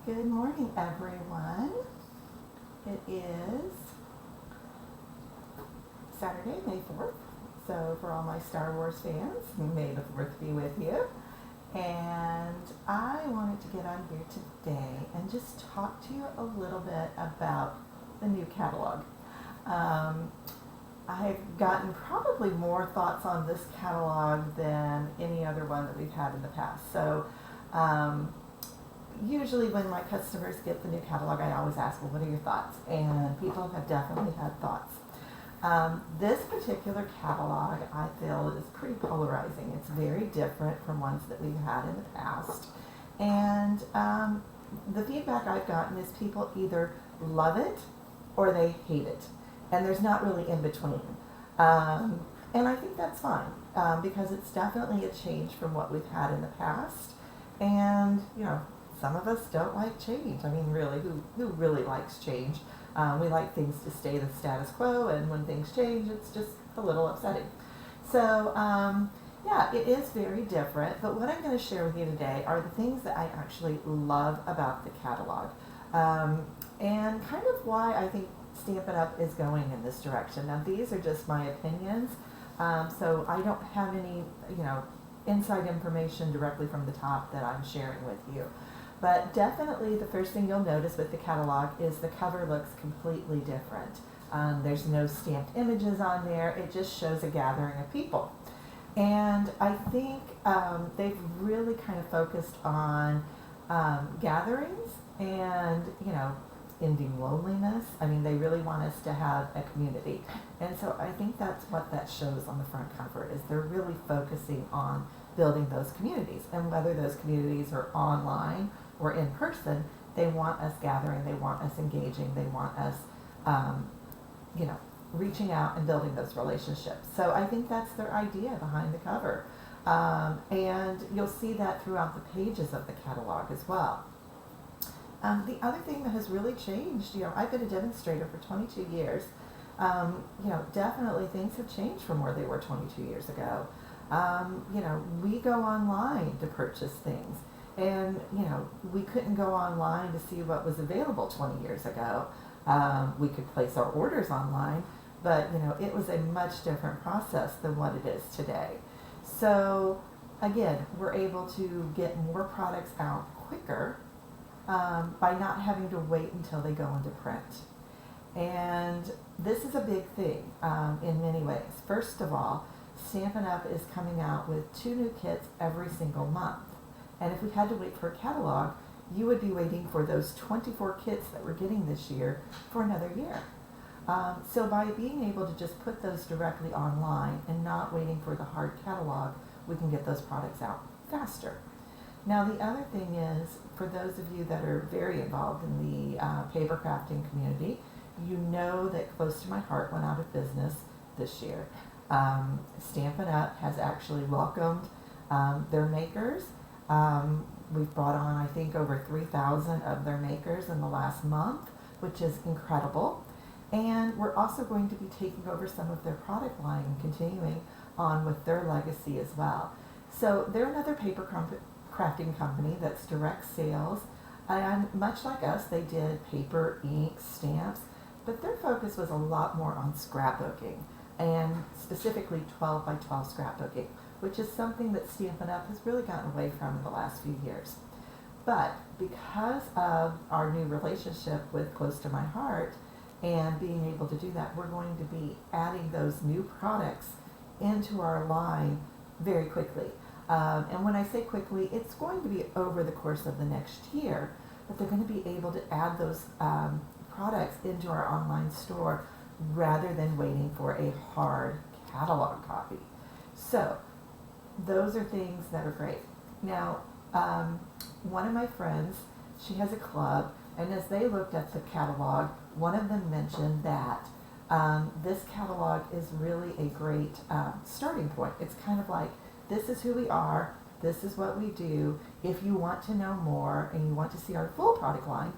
Good morning, everyone. It is Saturday, May 4th. So, for all my Star Wars fans, May the 4th be with you. And I wanted to get on here today and just talk to you a little bit about the new catalog. I've gotten probably more thoughts on this catalog than any other one that we've had in the past. So, usually when my customers get the new catalog, I always ask, well, what are your thoughts? And people have definitely had thoughts. This particular catalog, I feel, is pretty polarizing. It's very different from ones that we've had in the past. And the feedback I've gotten is people either love it or they hate it. And there's not really in between. And I think that's fine because it's definitely a change from what we've had in the past. And, you know, some of us don't like change. I mean, really, who really likes change? We like things to stay the status quo, and when things change, it's just a little upsetting. So, yeah, it is very different, but what I'm going to share with you today are the things that I actually love about the catalog, and kind of why I think Stampin' Up! Is going in this direction. Now, these are just my opinions, so I don't have any, inside information directly from the top that I'm sharing with you. But definitely the first thing you'll notice with the catalog is the cover looks completely different. There's no stamped images on there. It just shows a gathering of people. And I think they've really kind of focused on gatherings and, ending loneliness. I mean, they really want us to have a community. And so I think that's what that shows on the front cover is they're really focusing on building those communities. And whether those communities are online or in person, they want us gathering, they want us engaging, they want us, reaching out and building those relationships. So I think that's their idea behind the cover. And you'll see that throughout the pages of the catalog as well. The other thing that has really changed, I've been a demonstrator for 22 years. Definitely things have changed from where they were 22 years ago. We go online to purchase things. And, we couldn't go online to see what was available 20 years ago. We could place our orders online, but, it was a much different process than what it is today. So, again, we're able to get more products out quicker by not having to wait until they go into print. And this is a big thing in many ways. First of all, Stampin' Up! Is coming out with 2 new kits every single month. And if we had to wait for a catalog, you would be waiting for those 24 kits that we're getting this year for another year. So by being able to just put those directly online and not waiting for the hard catalog, we can get those products out faster. Now the other thing is, for those of you that are very involved in the paper crafting community, you know that Close to My Heart went out of business this year. Stampin' Up! Has actually welcomed their makers. We've brought on, I think, over 3,000 of their makers in the last month, which is incredible. And we're also going to be taking over some of their product line and continuing on with their legacy as well. So they're another paper crafting company that's direct sales. And much like us, they did paper, ink, stamps, but their focus was a lot more on scrapbooking, and specifically 12 by 12 scrapbooking, which is something that Stampin' Up! Has really gotten away from in the last few years. But because of our new relationship with Close to My Heart and being able to do that, we're going to be adding those new products into our line very quickly. And when I say quickly, it's going to be over the course of the next year, but they're going to be able to add those products into our online store rather than waiting for a hard catalog copy. So those are things that are great. Now, one of my friends, she has a club, and as they looked at the catalog, one of them mentioned that this catalog is really a great starting point. It's kind of like, this is who we are, this is what we do. If you want to know more and you want to see our full product line,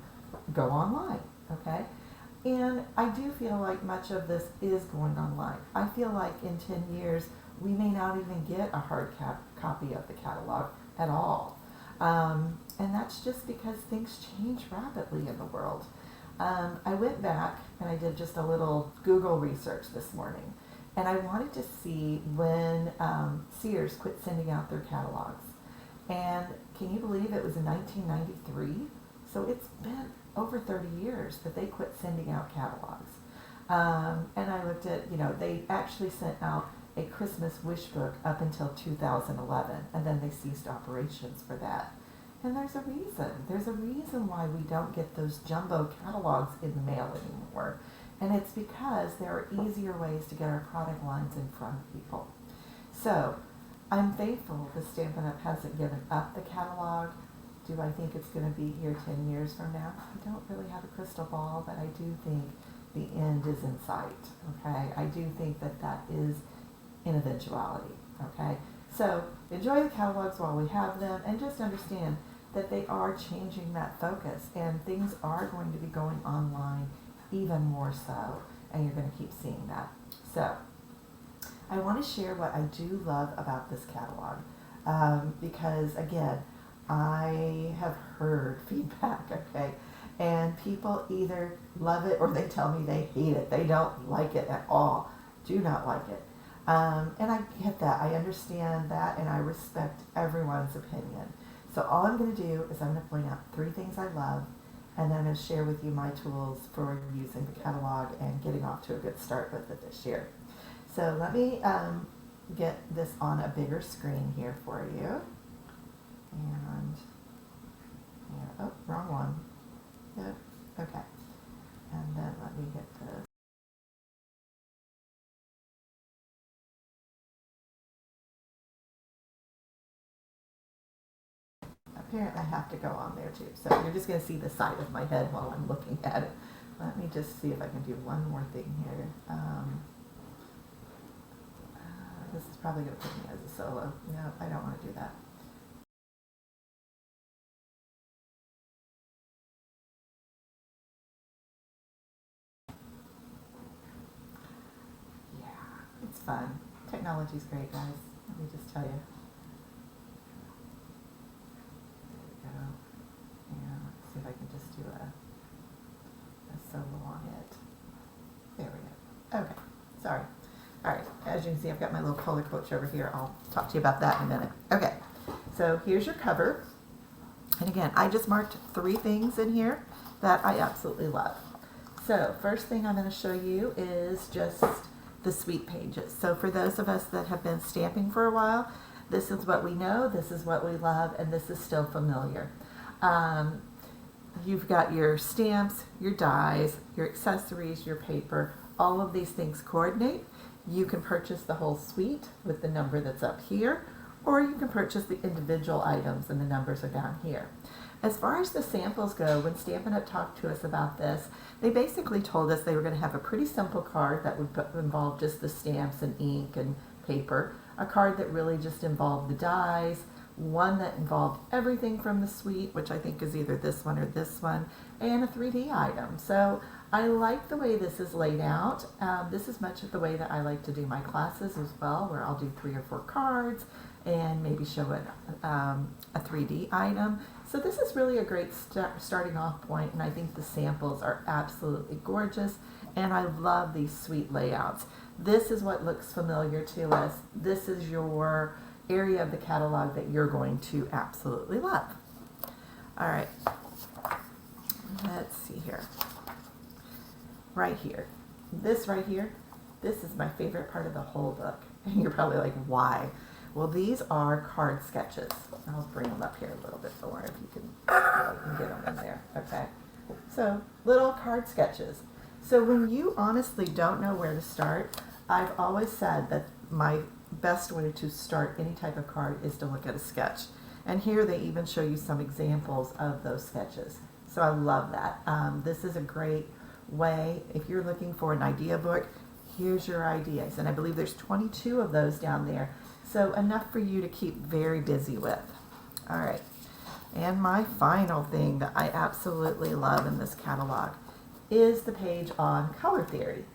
go online, okay? And I do feel like much of this is going online. I feel like in 10 years, we may not even get a hard copy of the catalog at all. And that's just because things change rapidly in the world. I went back and I did just a little Google research this morning, and I wanted to see when Sears quit sending out their catalogs. And can you believe it was in 1993? So it's been over 30 years that they quit sending out catalogs. And I looked at, they actually sent out a Christmas wish book up until 2011, and then they ceased operations for that. And there's a reason. There's a reason why we don't get those jumbo catalogs in the mail anymore. And it's because there are easier ways to get our product lines in front of people. So I'm thankful that Stampin' Up! Hasn't given up the catalog. Do I think it's going to be here 10 years from now? I don't really have a crystal ball, but I do think the end is in sight, okay? I do think that that is an eventuality, okay? So enjoy the catalogs while we have them, and just understand that they are changing that focus, and things are going to be going online even more so, and you're going to keep seeing that. So I want to share what I do love about this catalog, because again, I have heard feedback, okay, and people either love it or they tell me they hate it. They don't like it at all, do not like it. And I get that, I understand that, and I respect everyone's opinion. So all I'm going to do is I'm going to point out 3 things I love, and then I'm going to share with you my tools for using the catalog and getting off to a good start with it this year. So let me get this on a bigger screen here for you. And, oh, wrong one. Yep, okay. And then let me get this. Apparently I have to go on there too. So you're just going to see the side of my head while I'm looking at it. Let me just see if I can do one more thing here. This is probably going to put me as a solo. No, I don't want to do that. Yeah, it's fun. Technology's great, guys. Let me just tell you. There we go. And let's see if I can just do a solo on it. There we go. Okay, sorry. All right, as you can see, I've got my little color coach over here. I'll talk to you about that in a minute. Okay, so here's your cover. And again, I just marked 3 things in here that I absolutely love. So first thing I'm going to show you is just the sweet pages. So for those of us that have been stamping for a while, this is what we know, this is what we love, and this is still familiar. You've got your stamps, your dies, your accessories, your paper, all of these things coordinate. You can purchase the whole suite with the number that's up here, or you can purchase the individual items and the numbers are down here. As far as the samples go, when Stampin' Up! Talked to us about this, they basically told us they were going to have a pretty simple card that would involve just the stamps and ink and paper, a card that really just involved the dies, one that involved everything from the suite, which I think is either this one or this one, and a 3D item. So I like the way this is laid out. This is much of the way that I like to do my classes as well, where I'll do 3 or 4 cards and maybe show a 3D item. So this is really a great starting off point, and I think the samples are absolutely gorgeous, and I love these sweet layouts. This is what looks familiar to us. This is your area of the catalog that you're going to absolutely love. All right, let's see here. Right here, this right here, this is my favorite part of the whole book. And you're probably like, why? Well, these are card sketches. I'll bring them up here a little bit more if you can get them in there. Okay, so little card sketches. So when you honestly don't know where to start, I've always said that my best way to start any type of card is to look at a sketch. And here they even show you some examples of those sketches. So I love that. This is a great way, if you're looking for an idea book, here's your ideas. And I believe there's 22 of those down there. So enough for you to keep very busy with. All right. And my final thing that I absolutely love in this catalog is the page on color theory.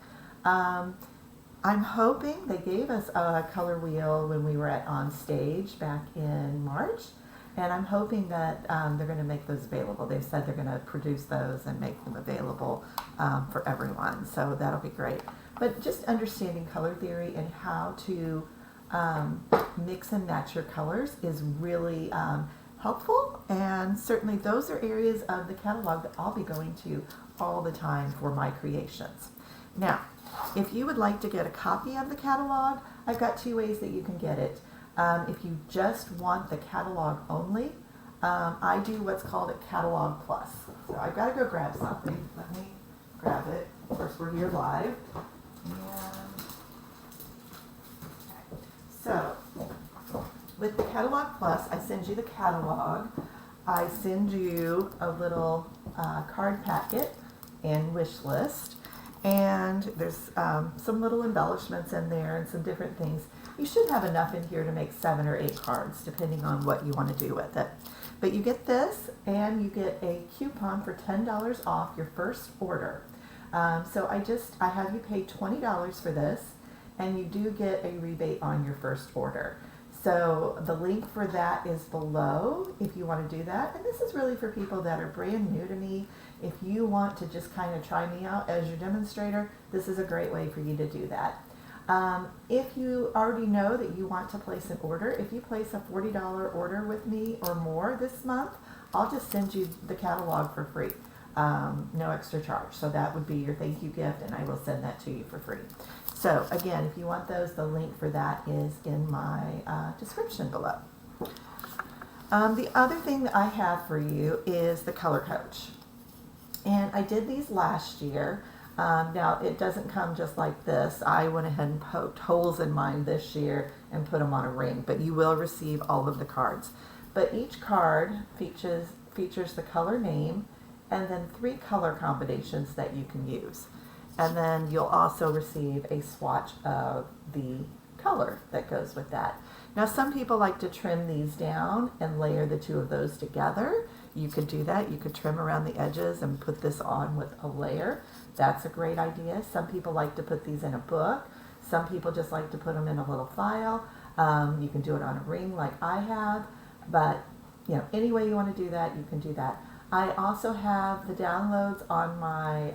I'm hoping they gave us a color wheel when we were on stage back in March, And I'm hoping that they're going to make those available. They've said they're going to produce those and make them available for everyone. So that'll be great. But just understanding color theory and how to mix and match your colors is really helpful. And certainly those are areas of the catalog that I'll be going to all the time for my creations. Now, if you would like to get a copy of the catalog, I've got two ways that you can get it. If you just want the catalog only, I do what's called a catalog plus. So I've got to go grab something. Let me grab it. Of course, we're here live. And, okay. So, with the catalog plus, I send you the catalog. I send you a little card packet and wish list. And there's some little embellishments in there and some different things. You should have enough in here to make 7 or 8 cards, depending on what you want to do with it. But you get this, and you get a coupon for $10 off your first order. So I have you pay $20 for this, and you do get a rebate on your first order. So the link for that is below if you want to do that. And this is really for people that are brand new to me. If you want to just kind of try me out as your demonstrator, this is a great way for you to do that. If you already know that you want to place an order, if you place a $40 order with me or more this month, I'll just send you the catalog for free. No extra charge. So that would be your thank you gift, and I will send that to you for free. So again, if you want those, the link for that is in my description below. The other thing that I have for you is the Color Coach. And I did these last year. Now, it doesn't come just like this. I went ahead and poked holes in mine this year and put them on a ring, but you will receive all of the cards. But each card features the color name and then 3 color combinations that you can use. And then you'll also receive a swatch of the color that goes with that. Now, some people like to trim these down and layer the 2 of those together. You could do that. You could trim around the edges and put this on with a layer. That's a great idea. Some people like to put these in a book. Some people just like to put them in a little file. You can do it on a ring like I have. But, you know, any way you want to do that, you can do that. I also have the downloads on my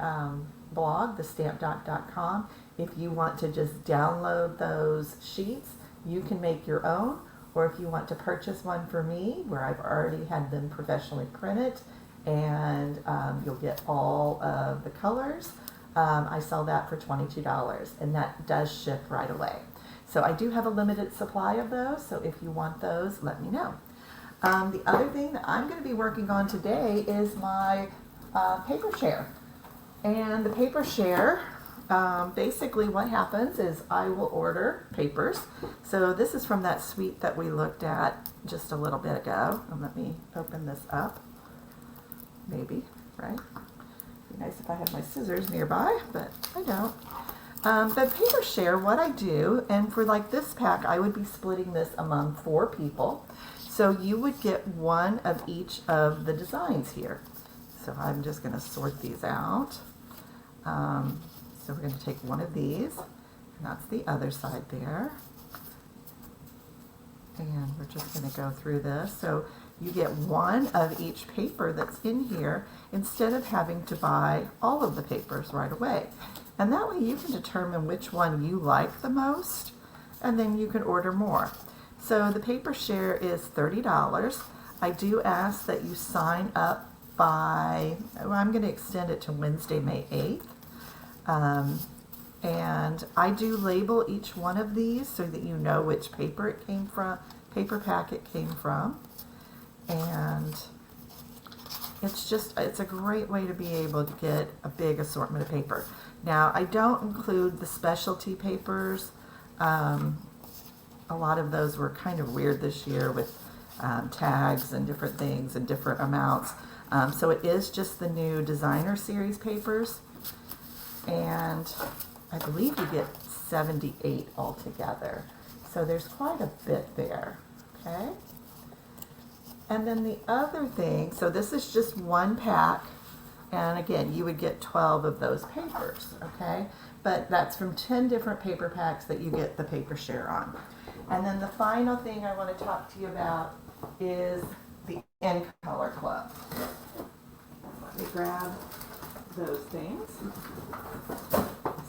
blog, thestampdoc.com. If you want to just download those sheets, you can make your own. Or if you want to purchase one for me, where I've already had them professionally printed, and you'll get all of the colors, I sell that for $22, and that does ship right away. So I do have a limited supply of those, so if you want those, let me know. The other thing that I'm going to be working on today is my paper share. And the paper share, basically what happens is I will order papers. So this is from that suite that we looked at just a little bit ago. And let me open this up. Maybe, right? Be nice if I had my scissors nearby, but I don't. The paper share, what I do, and for like this pack, I would be splitting this among 4 people. So you would get one of each of the designs here. So I'm just going to sort these out. So we're going to take one of these, and that's the other side there. And we're just going to go through this. So you get one of each paper that's in here instead of having to buy all of the papers right away. And that way you can determine which one you like the most, and then you can order more. So the paper share is $30. I do ask that you sign up by, well, I'm going to extend it to Wednesday, May 8th. And I do label each one of these so that you know which paper it came from, paper pack it came from. And it's a great way to be able to get a big assortment of paper. Now, I don't include the specialty papers. A lot of those were kind of weird this year with tags and different things and different amounts. So it is just the new designer series papers. And I believe you get 78 altogether. So there's quite a bit there, okay? And then the other thing, so this is just one pack, and again, you would get 12 of those papers, okay? But that's from 10 different paper packs that you get the paper share on. And then the final thing I want to talk to you about is the In Color Club. Let me grab those things.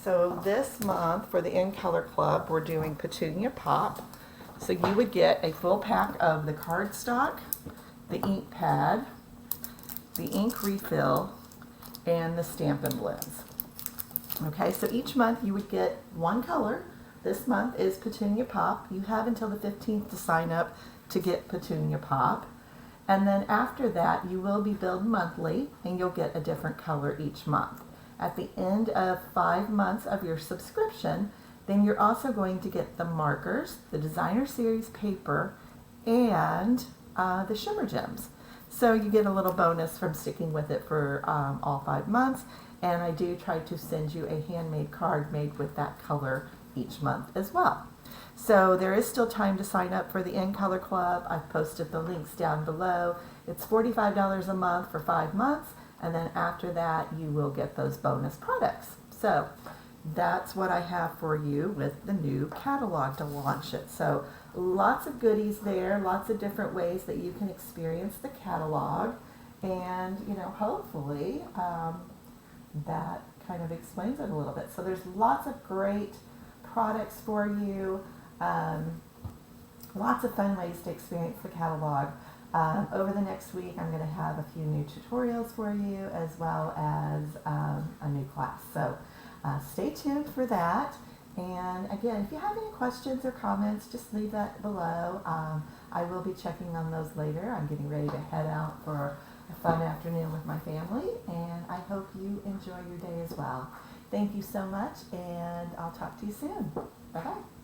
So this month for the In Color Club, we're doing Petunia Pop. So you would get a full pack of the cardstock, the ink pad, the ink refill, and the Stampin' Blends. Okay, so each month you would get one color. This month is Petunia Pop. You have until the 15th to sign up to get Petunia Pop. And then after that, you will be billed monthly, and you'll get a different color each month. At the end of 5 months of your subscription, then you're also going to get the markers, the Designer Series paper, and the Shimmer Gems. So you get a little bonus from sticking with it for all 5 months. And I do try to send you a handmade card made with that color each month as well. So there is still time to sign up for the In Color Club. I've posted the links down below. It's $45 a month for 5 months, and then after that you will get those bonus products. So that's what I have for you with the new catalog to launch it. So lots of goodies there, lots of different ways that you can experience the catalog, and hopefully that kind of explains it a little bit. So there's lots of great products for you. Lots of fun ways to experience the catalog. Over the next week, I'm going to have a few new tutorials for you, as well as a new class. So stay tuned for that. And again, if you have any questions or comments, just leave that below. I will be checking on those later. I'm getting ready to head out for a fun afternoon with my family, and I hope you enjoy your day as well. Thank you so much, and I'll talk to you soon. Bye-bye.